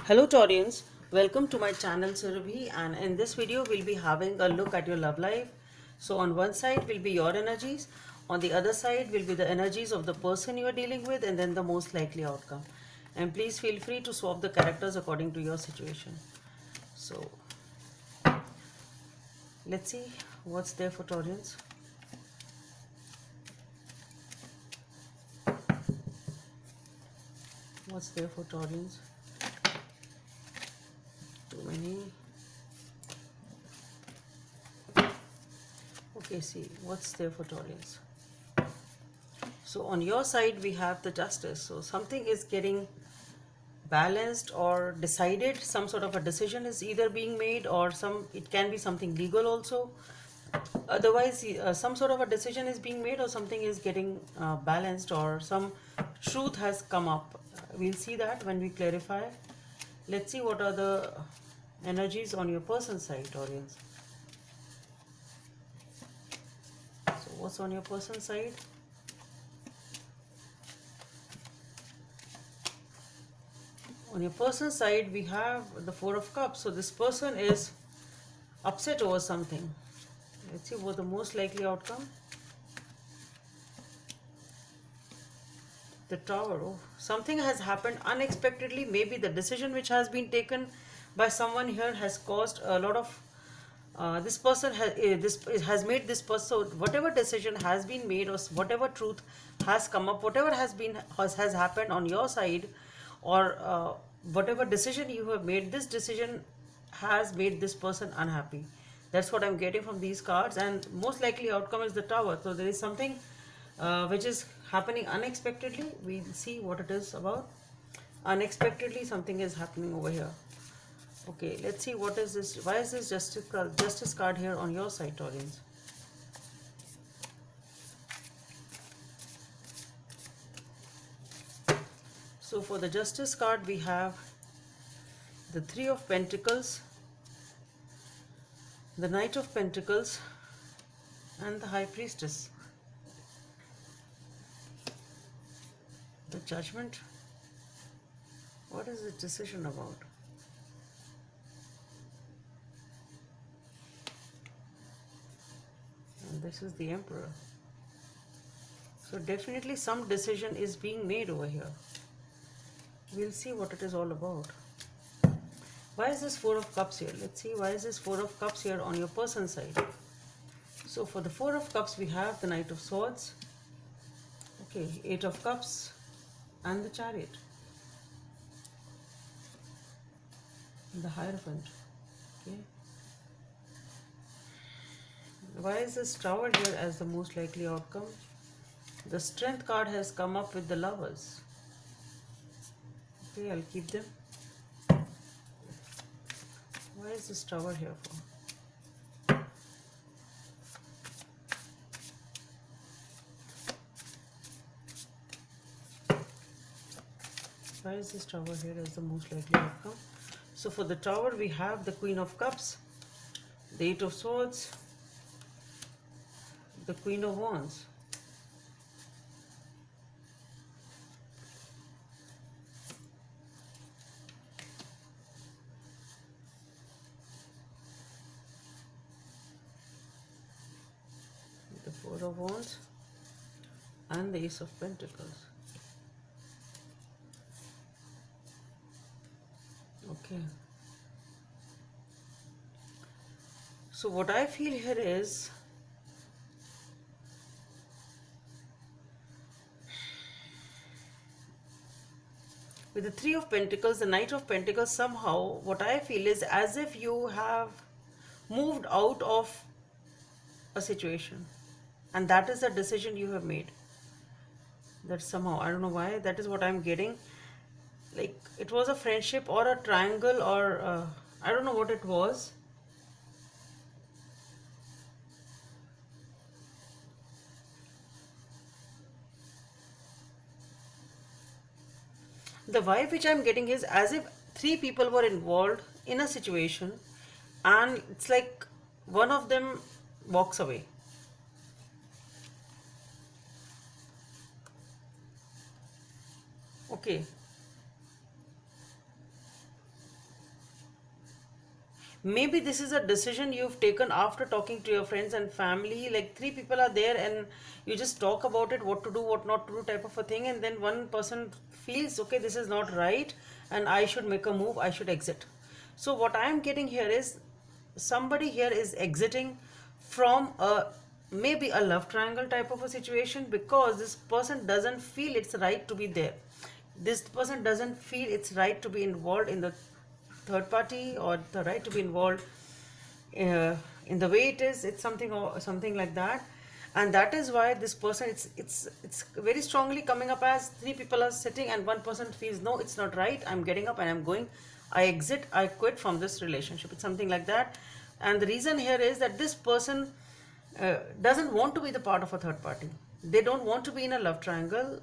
Hello Taurians, welcome to my channel Surabhi, and in this video we'll be having a look at your love life. So on one side will be your energies, on the other side will be the energies of the person you are dealing with, and then the most likely outcome. And please feel free to swap the characters according to your situation. So let's see what's there for Taurians. What's there for Taurians? Too many. Okay, see what's there for Taurians. So on your side we have the Justice. So something is getting balanced or decided. Some sort of a decision is either being made, or it can be something legal also. Otherwise some sort of a decision is being made, or something is getting balanced, or some truth has come up. We'll see that when we clarify. Let's see what are the energies on your person side, audience. So what's on your person side? On your person side we have the Four of Cups. So this person is upset over something. Let's see what the most likely outcome. The Tower. Oh, something has happened unexpectedly. Maybe the decision which has been taken by someone here has caused a lot of this person has made this person. So whatever decision has been made, or whatever truth has come up, whatever has happened on your side, or whatever decision you have made, this decision has made this person unhappy. That's what I'm getting from these cards, and most likely outcome is the Tower. So there is something which is happening unexpectedly. We'll see what it is about. Unexpectedly something is happening over here. Okay, let's see what is this. Why is this justice card here on your side, Taurians? So for the Justice card we have the Three of Pentacles, the Knight of Pentacles, and the High Priestess. The Judgment. What is this decision about? And this is the Emperor. So definitely some decision is being made over here. We'll see what it is all about. Why is this Four of Cups here? Let's see, why is this Four of Cups here on your person side? So for the Four of Cups we have the Knight of Swords, okay, Eight of Cups, and the Chariot, the Hierophant. Okay, why is this Tower here as the most likely outcome? The Strength card has come up with the Lovers. Okay, I'll keep them. Why is this Tower here for? Why is this Tower here as the most likely outcome? So for the Tower we have the Queen of Cups, the Eight of Swords, the Queen of Wands. The Four of Wands and the Ace of Pentacles. Okay. So what I feel here is with the Three of Pentacles, the Knight of Pentacles, somehow what I feel is as if you have moved out of a situation, and that is the decision you have made. That somehow, I don't know why, that is what I'm getting. Like it was a friendship or a triangle, or I don't know what it was. The vibe which I'm getting is as if three people were involved in a situation, and it's like one of them walks away. Okay, maybe this is a decision you've taken after talking to your friends and family, like three people are there and you just talk about it, what to do, what not to do, type of a thing, and then one person feels, okay, this is not right and I should make a move, I should exit. So what I am getting here is somebody here is exiting from a maybe a love triangle type of a situation, because this person doesn't feel it's right to be there. This person doesn't feel it's right to be involved in the third party, or the right to be involved in the way it is. It's something or something like that, and that is why this person, it's very strongly coming up as three people are sitting and one person feels, no, it's not right, I'm getting up and I'm going, I exit, I quit from this relationship. It's something like that. And the reason here is that this person doesn't want to be the part of a third party. They don't want to be in a love triangle.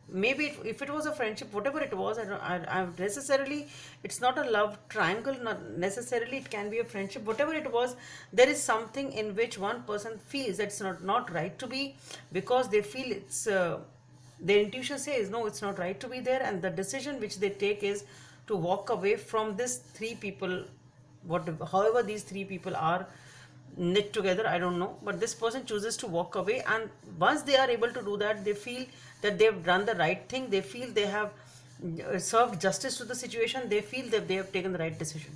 Maybe if it was a friendship, whatever it was, I necessarily, it's not a love triangle, not necessarily, it can be a friendship, whatever it was, there is something in which one person feels that it's not right to be, because they feel it's their intuition says no, it's not right to be there, and the decision which they take is to walk away from this three people, what, however these three people are knit together, I don't know, but this person chooses to walk away, and once they are able to do that, they feel that they've done the right thing, they feel they have served justice to the situation, they feel that they have taken the right decision.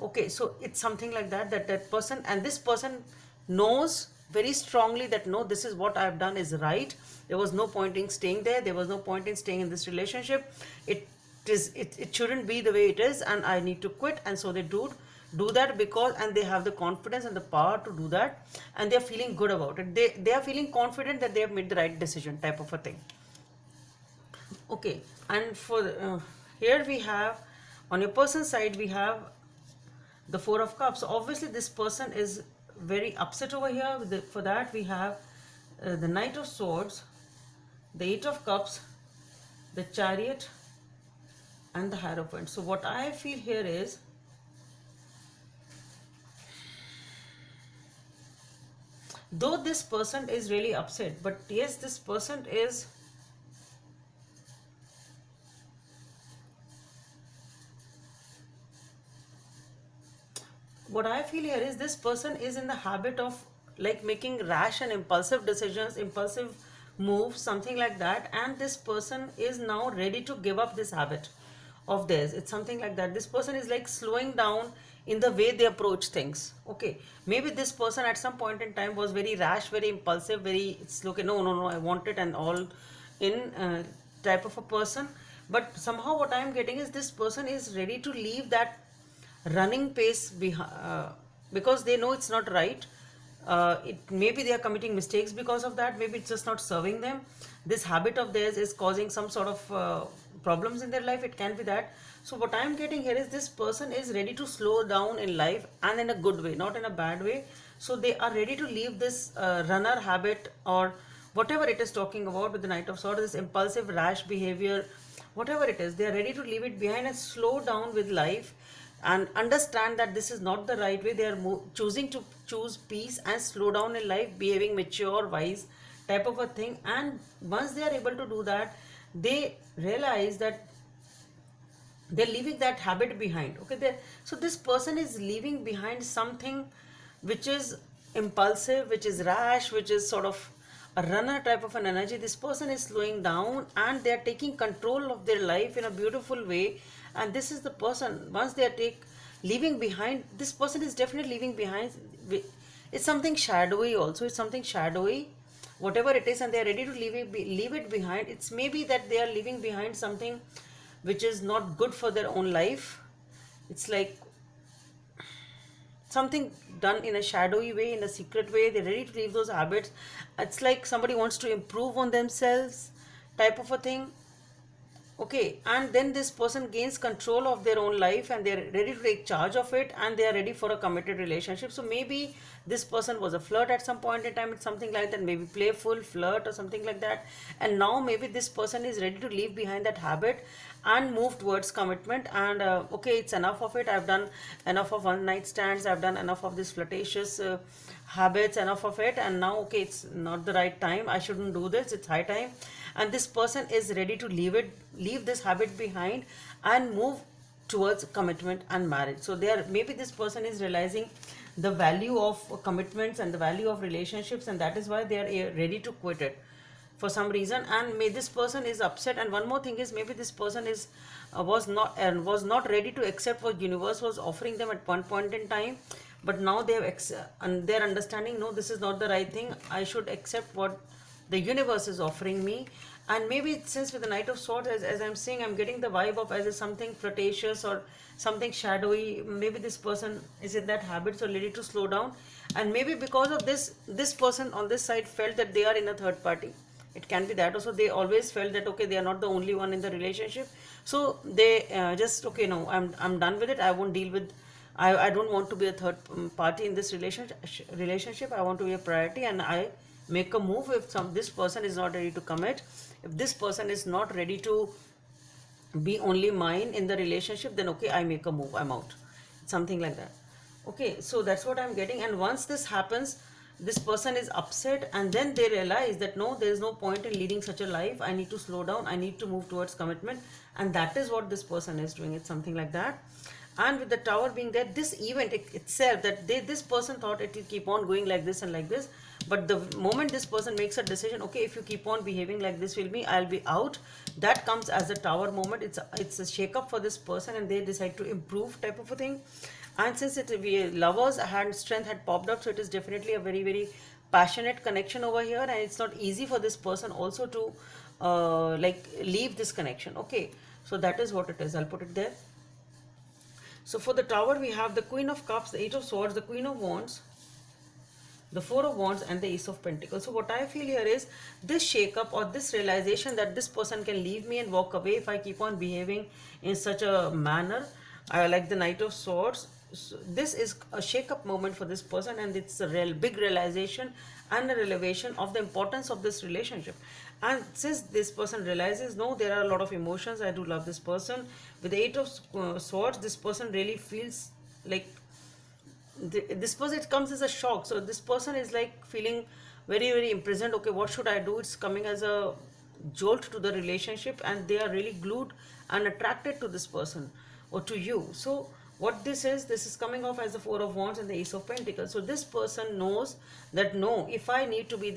Okay, so it's something like that, that person, and this person knows very strongly that no, this is what I've done is right, there was no point in staying there, there was no point in staying in this relationship, it shouldn't be the way it is, and I need to quit. And so they do that, because, and they have the confidence and the power to do that, and they're feeling good about it, they are feeling confident that they have made the right decision, type of a thing. Okay, and for here we have, on your person's side, we have the Four of Cups. So obviously this person is very upset over here. For that we have the Knight of Swords, the Eight of Cups, the Chariot, and the Hierophant. So what I feel here is, though this person is really upset, but yes, this person is what I feel here is, this person is in the habit of like making rash and impulsive decisions, impulsive moves, something like that, and this person is now ready to give up this habit of theirs. It's something like that. This person is like slowing down in the way they approach things. Okay, maybe this person at some point in time was very rash, very impulsive, very, it's okay, no, no, no, I want it and all in type of a person. But somehow what I am getting is, this person is ready to leave that running pace because they know it's not right. It maybe they are committing mistakes because of that, maybe it's just not serving them, this habit of theirs is causing some sort of problems in their life, it can be that. So what I am getting here is, this person is ready to slow down in life, and in a good way, not in a bad way. So they are ready to leave this runner habit, or whatever it is talking about with the Knight of Swords, this impulsive rash behavior, whatever it is, they are ready to leave it behind and slow down with life, and understand that this is not the right way. They are choosing to choose peace and slow down in life, behaving mature, wise type of a thing. And once they are able to do that, they realize that they're leaving that habit behind. Okay, so this person is leaving behind something which is impulsive, which is rash, which is sort of a runner type of an energy. This person is slowing down, and they are taking control of their life in a beautiful way. And this is the person, once they are leaving behind, this person is definitely leaving behind, it's something shadowy also, it's something shadowy, whatever it is, and they are ready to leave it behind. It's maybe that they are leaving behind something which is not good for their own life. It's like something done in a shadowy way, in a secret way, they're ready to leave those habits. It's like somebody wants to improve on themselves type of a thing. Okay, and then this person gains control of their own life, and they're ready to take charge of it, and they are ready for a committed relationship. So maybe this person was a flirt at some point in time, it's something like that, maybe playful flirt or something like that, and now maybe this person is ready to leave behind that habit and move towards commitment. And okay, it's enough of it, I've done enough of one night stands, I've done enough of this flirtatious habits, enough of it, and now okay, it's not the right time, I shouldn't do this, it's high time. And this person is ready to leave this habit behind and move towards commitment and marriage. So they are, maybe this person is realizing the value of commitments and the value of relationships, and that is why they are ready to quit it for some reason. And may this person is upset. And one more thing is, maybe this person is was not ready to accept what universe was offering them at one point in time, but now they have and they're understanding, no, this is not the right thing, I should accept what the universe is offering me. And maybe since with the Knight of Swords, as I'm saying, I'm getting the vibe of as if something flirtatious or something shadowy. Maybe this person is in that habit, so ready to slow down. And maybe because of this person on this side felt that they are in a third party. It can be that also. They always felt that, okay, they are not the only one in the relationship, so they just, okay, no, I'm done with it, I won't deal with, I don't want to be a third party in this relationship. I want to be a priority, and I make a move if this person is not ready to commit. If this person is not ready to be only mine in the relationship, then okay, I make a move, I'm out. Something like that. Okay, so that's what I'm getting. And once this happens, this person is upset, and then they realize that no, there is no point in leading such a life, I need to slow down, I need to move towards commitment. And that is what this person is doing. It's something like that. And with the Tower being there, this event itself, that this person thought it will keep on going like this and like this, but the moment this person makes a decision, okay, if you keep on behaving like this with me, I'll be out, that comes as the Tower moment. It's a shake up for this person, and they decide to improve type of a thing. And since lovers had strength had popped up, so it is definitely a very, very passionate connection over here, and it's not easy for this person also to like leave this connection. Okay, so that is what it is. I'll put it there. So for the Tower, we have the Queen of Cups, the Eight of Swords, the Queen of Wands, the Four of Wands, and the Ace of Pentacles. So what I feel here is this shake-up or this realization that this person can leave me and walk away if I keep on behaving in such a manner. I like the Knight of Swords. So this is a shake-up moment for this person, and it's a big realization and a revelation of the importance of this relationship. And since this person realizes, no, there are a lot of emotions, I do love this person. With the Eight of Swords, this person really feels like this person, it comes as a shock. So this person is like feeling very, very imprisoned. Okay, what should I do? It's coming as a jolt to the relationship, and they are really glued and attracted to this person or to you. So what this is coming off as the Four of Wands and the Ace of Pentacles. So this person knows that no, if I need to be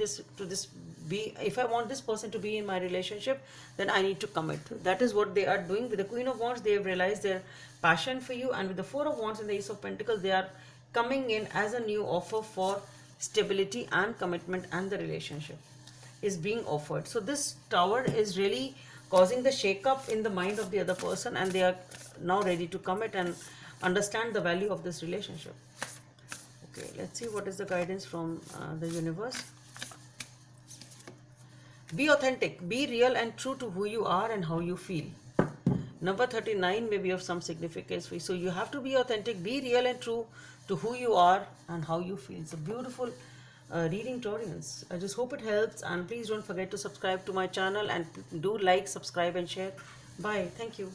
if I want this person to be in my relationship, then I need to commit. That is what they are doing. With the Queen of Wands, they have realized their passion for you, and with the Four of Wands and the Ace of Pentacles, they are coming in as a new offer for stability and commitment, and the relationship is being offered. So this Tower is really causing the shake-up in the mind of the other person, and they are now ready to commit and understand the value of this relationship. Okay, let's see what is the guidance from the universe. Be authentic, be real and true to who you are and how you feel. Number 39 may be of some significance for you. So you have to be authentic, be real and true to who you are and how you feel. It's a beautiful reading, Taurians. I just hope it helps, and please don't forget to subscribe to my channel, and do like, subscribe and share. Bye. Thank you.